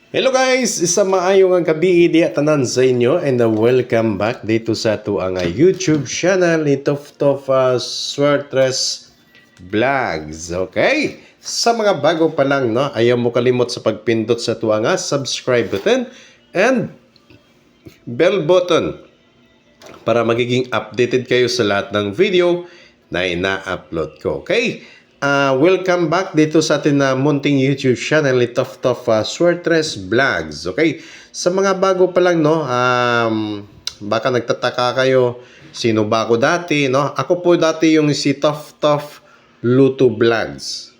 Hello guys! Isa maayong ang gabi di tanan sa inyo and welcome back dito sa ato ang YouTube channel ni Tof Swertres Vlogs. Okay? Sa mga bago pa lang, no, ayaw mo kalimot sa pagpindot sa ato ang subscribe button and bell button para magiging updated kayo sa lahat ng video na ina-upload ko. Okay? Welcome back dito sa atin na munting YouTube channel ni Tof Swertres Vlogs. Okay? Sa mga bago pa lang, no, baka nagtataka kayo, sino ba ako dati, no? Ako po dati yung si Tof Luto Vlogs.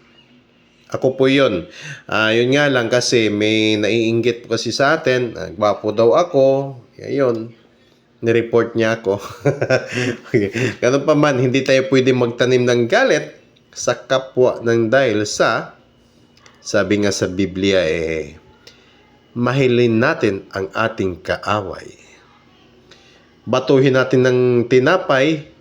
Ako po yun. Yun nga lang kasi may naiinggit po kasi sa atin. Gwapo daw ako. Yun. Nireport niya ako. Okay. Ganun pa man, hindi tayo pwede magtanim ng galit sa kapwa ng dahil sa, sabi nga sa Biblia, mahilin natin ang ating kaaway. Batuhin natin ng tinapay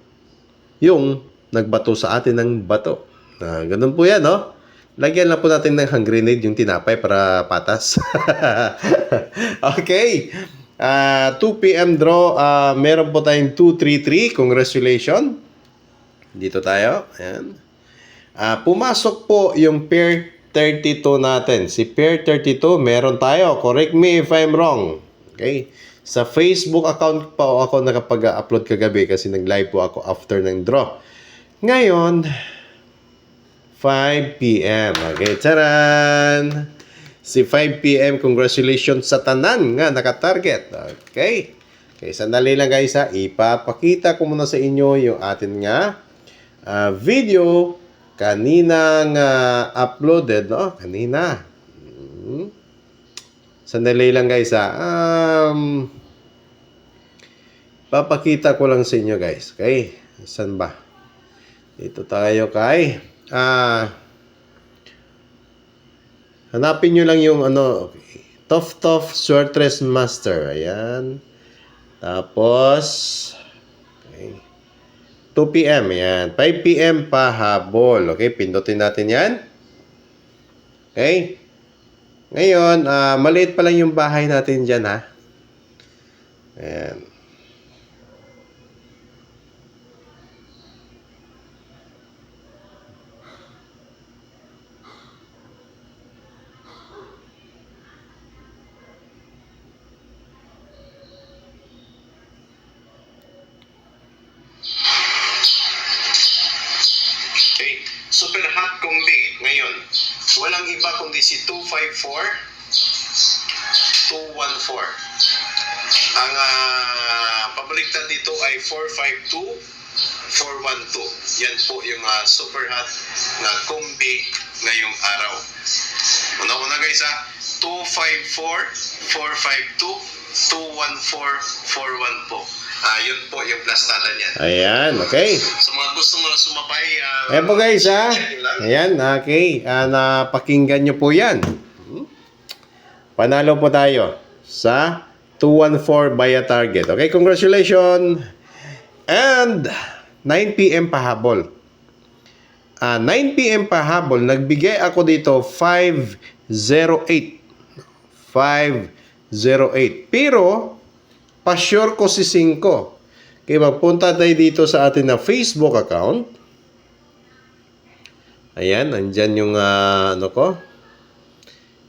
yung nagbato sa atin ng bato. Ganun po yan, no? Lagyan lang po natin ng hand grenade yung tinapay para patas. Okay. 2 p.m. draw. Meron po tayong 233. Congratulations. Dito tayo. Ayan. Pumasok po yung pair 32 natin. Si pair 32, meron tayo. Correct me if I'm wrong. Okay? Sa Facebook account pa ako nakapag-upload kagabi kasi nag-live po ako after ng draw. Ngayon, 5 p.m. Okay, taran! Si 5 p.m. Congratulations sa tanan nga naka-target. Okay? Okay, sandali lang guys ha. Ipapakita ko muna sa inyo yung atin nga video kaninang uploaded, no? Kanina. Sandali lang guys ha. Papakita ko lang sa inyo guys. Okay? Saan ba? Dito tayo kay hanapin nyo lang yung ano, okay. Tof Swertres Master. Ayan. Tapos, okay. 2 p.m. Ayan. 5 p.m. pahabol. Okay, pindutin natin yan. Okay. Ngayon, maliit pa lang yung bahay natin dyan, ha. Ayan. Super hot combi ngayon. Walang iba kundi si 254-214. Ang pabaliktad dito ay 452-412. Yan po yung super hot na combi ngayong araw. Una-una guys ha, 254-452-214-41 po. Yun po yung plastada niyan. Ayan, okay. Sa mga gusto mo na sumabay, ayan po guys ha. Ayan, okay. Napakinggan nyo po yan. Panalo po tayo sa 214 via target. Okay, congratulations. And 9 p.m. pahabol. 9 p.m. pahabol, nagbigay ako dito 508. 508. Pero pa-sure ko si 5. Kaya magpunta tayo dito sa atin na Facebook account. Ayan, andyan yung ano ko.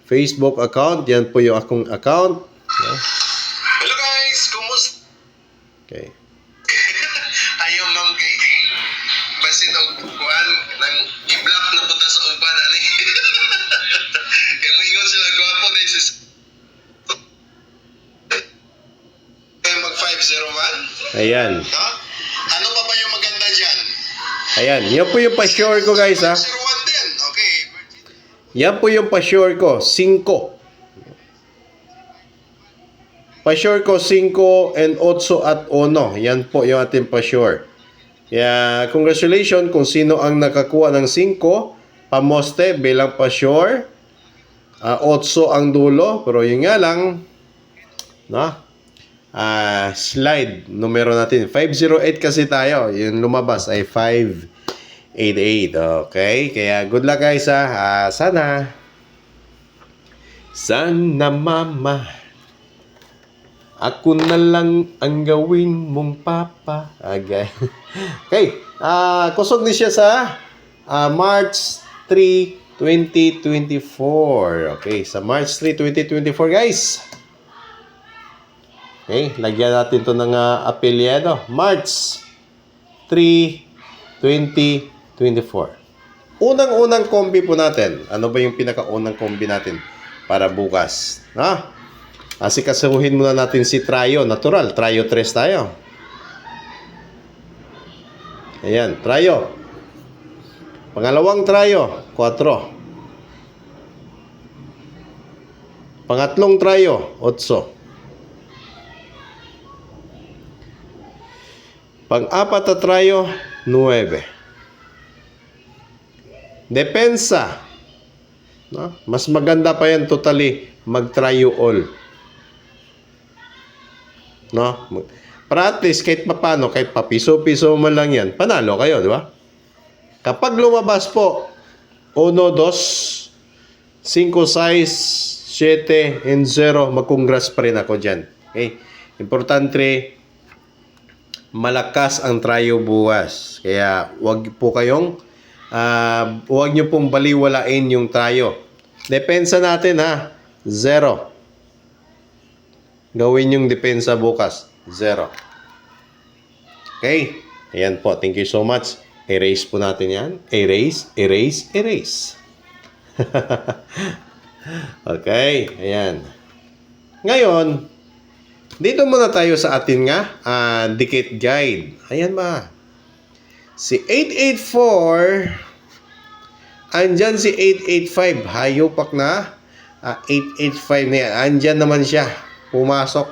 Facebook account. Yan po yung akong account. Hello guys! Kumusta? Okay. Ayaw ma'am kay basin og kuan nang i-block na punta sa uban ani. Kaya moingon sila gwapo na isis. Mag 501. Ayan. Ha? Ano pa ba yung maganda dyan? Ayan. Yan po yung pa-sure ko guys ha. 501 din. Okay. Yan po yung pa-sure ko. 5. Pa-sure ko 5 and 8 at 1. Yan po yung ating pa-sure. Yeah, congratulations kung sino ang nakakuha ng 5. Pamoste bilang pa-sure. 8 ang dulo. Pero yun nga lang. No? Slide numero natin 508 kasi tayo, yung lumabas ay 588. Okay, kaya good luck guys ha. Sana Sana mama, ako na lang ang gawin mong papa. Okay. Okay. Kusog ni siya sa March 3, 2024. Okay. Sa March 3, 2024 guys. Okay. Lagyan natin to ng apelyido. March 3, 2024. Unang-unang kombi po natin. Ano ba yung pinakaunang kombi natin para bukas? Asikasuhin muna natin si Trayo. Natural. Trayo 3 tayo. Ayan. Trayo. Pangalawang Trayo. 4. Pangatlong Trayo. 8. Pang-apat na Trayo. 9. Depensa. No? Mas maganda pa yan totally mag-Trayo all. No? Para at least kahit papano, kahit papiso-piso man lang yan, panalo kayo, di ba? Kapag lumabas po 1, 2, 5, 6, 7, and 0, mag-congrats pa rin ako dyan. Okay? Importante, malakas ang Trayo bukas. Kaya wag po kayong wag nyo pong baliwalain yung Trayo. Depensa natin 0. Gawin yung depensa bukas. 0. Okay. Ayan po. Thank you so much. Erase po natin yan. Erase, erase, erase. Okay. Ayan. Ngayon, dito muna tayo sa atin dikit guide. Ayan ba? Si 884, andyan si 885. Hayupak na. 885 na yan. Andyan naman siya. Pumasok.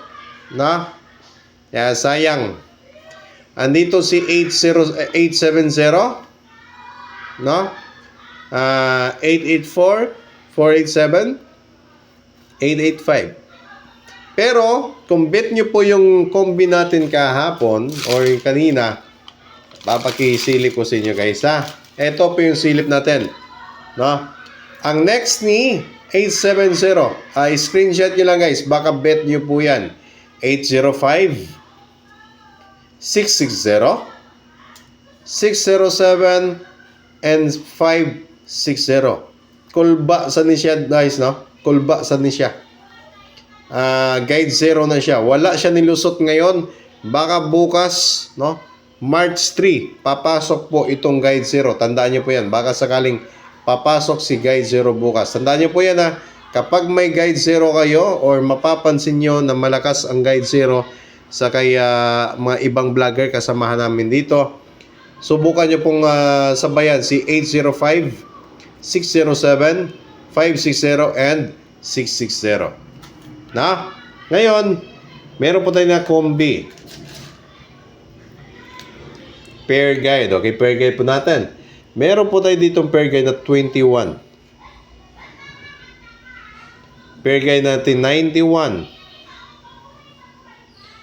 Na? Kaya sayang. Andito si 870. No? 884, 487, 885. Pero, kung bet nyo po yung kombi natin kahapon or kanina, papakisilip ko sa inyo guys Ito po yung silip natin. No? Ang next ni 870. Screenshot nyo lang guys. Baka bet nyo po yan. 805, 660, 607, and 560. Kulba sa ni siya guys, no? Kulba sa ni siya. Guide 0 na siya. Wala siya nilusot ngayon. Baka bukas, no? March 3, papasok po itong Guide 0. Tandaan nyo po yan. Baka sakaling papasok si Guide 0 bukas. Tandaan nyo po yan kapag may Guide 0 kayo or mapapansin nyo na malakas ang Guide 0 sa mga ibang vlogger kasamahan namin dito, subukan nyo pong sabayan si 805, 607, 560, and 660. Ngayon, meron po tayo na kombi. Pair guide. Okay, pair guide po natin. Meron po tayo ditong pair guide na 21. Pair guide natin 91.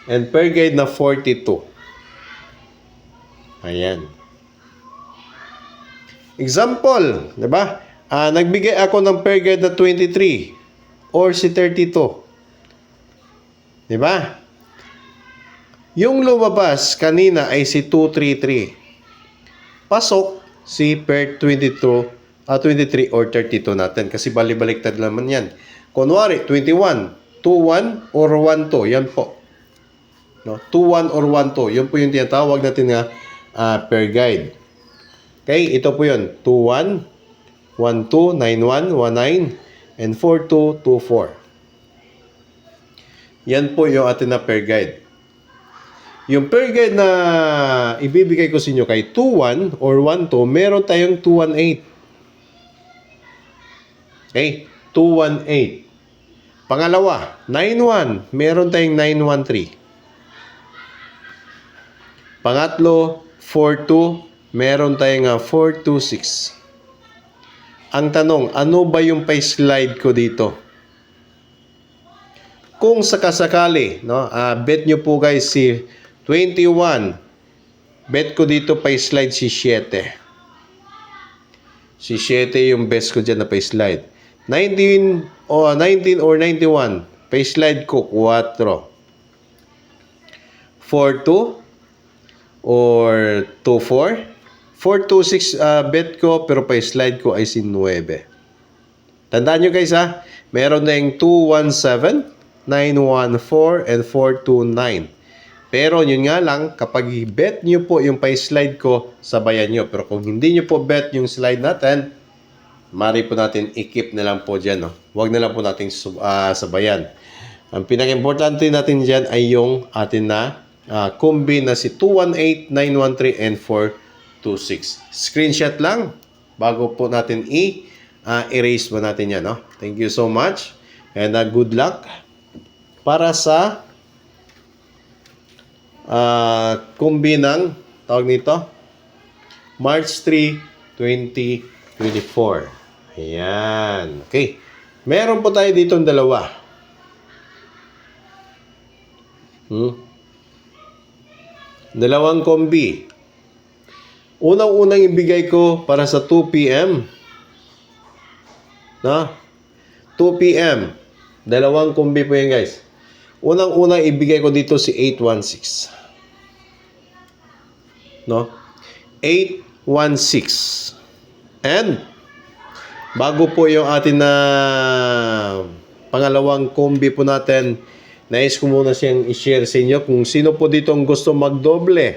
And pair guide na 42. Ayan. Example, 'di ba? Nagbigay ako ng pair guide na 23 or si 32. 'Di ba? Yung lumabas kanina ay si 233. Pasok si pair 23 or 32 natin kasi bali-baliktad naman yan. Kunwari 21, 21 or 12, yan po. No, 21 or 12, yun po yung tinatawag natin na pair guide. Okay, ito po yun. 21, 12, 91, 19, and 42, 24. Yan po yung atin na pair guide. Yung pair guide na ibibigay ko sa inyo kay 21 or 12, meron tayong 218. Okay? 218. Pangalawa, 91. Meron tayong 913. Pangatlo, 42. Meron tayong 426. Ang tanong, ano ba yung pa-slide ko dito? Kung sakasakali, no, bet nyo po guys si 21. Bet ko dito pa-slide si 7. Si 7 yung best ko dyan na pa-slide. 19 or 91. Pa-slide ko 4. 4-2 or 2-4. 4-2-6 bet ko, pero pa-slide ko ay si 9. Tandaan nyo guys ha, meron na yung 2-1-7, 9-1-4, and 4-2-9. Pero yun nga lang, kapag bet nyo po yung pa-slide ko, sabayan nyo. Pero kung hindi nyo po bet yung slide natin, mari po natin i-keep na lang po dyan. No? Huwag na lang po natin sabayan. Ang pinaka-importante natin dyan ay yung atin na combi na si 218, 913, and 426. Screenshot lang bago po natin erase mo natin yan. No? Thank you so much. And good luck para sa combi ng tawag nito March 3, 2024. Ayan. Okay. Meron po tayo dito dalawa. Dalawang kombi. Unang-unang ibigay ko para sa 2 p.m. Na? 2 p.m. Dalawang kombi po yan guys. Unang-unang ibigay ko dito si 816. No? 816. And bago po yung atin na pangalawang kombi po natin, nais ko muna siyang i-share sa inyo kung sino po dito ang gusto magdoble.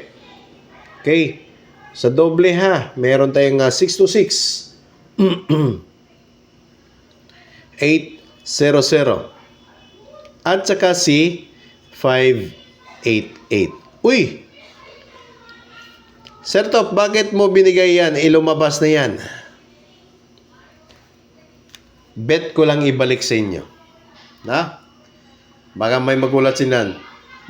Okay? Sa doble ha, meron tayong 626. 800. At saka si 588. Uy! Sir Top, bakit mo binigay yan? Lumabas na yan. Bet ko lang ibalik sa inyo. Na? Baka may magulat sinan.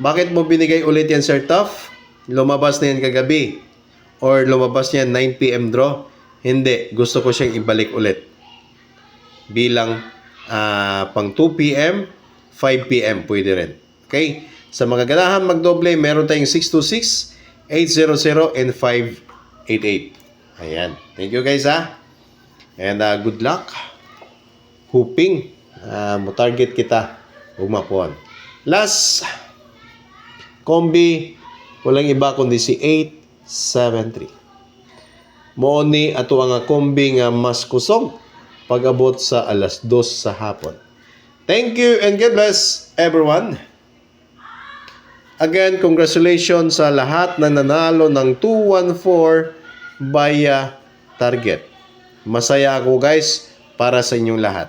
Bakit mo binigay ulit yan, Sir Tough? Lumabas na yan kagabi. Or lumabas yan 9 p.m. draw? Hindi. Gusto ko siyang ibalik ulit. Bilang pang 2 p.m., 5 p.m. pwede rin. Okay? Sa mga ganahan magdoble, meron tayong 626, 800, and 588. Ayan. Thank you guys ha. And good luck. Hoping mo target kita umapuan. Last kombi walang iba kundi si 873. Mooni ato ang kombi nga mas kusog pag-abot sa alas 2 sa hapon. Thank you and God bless everyone. Again, congratulations sa lahat na nanalo ng 214 via target. Masaya ako guys para sa inyong lahat.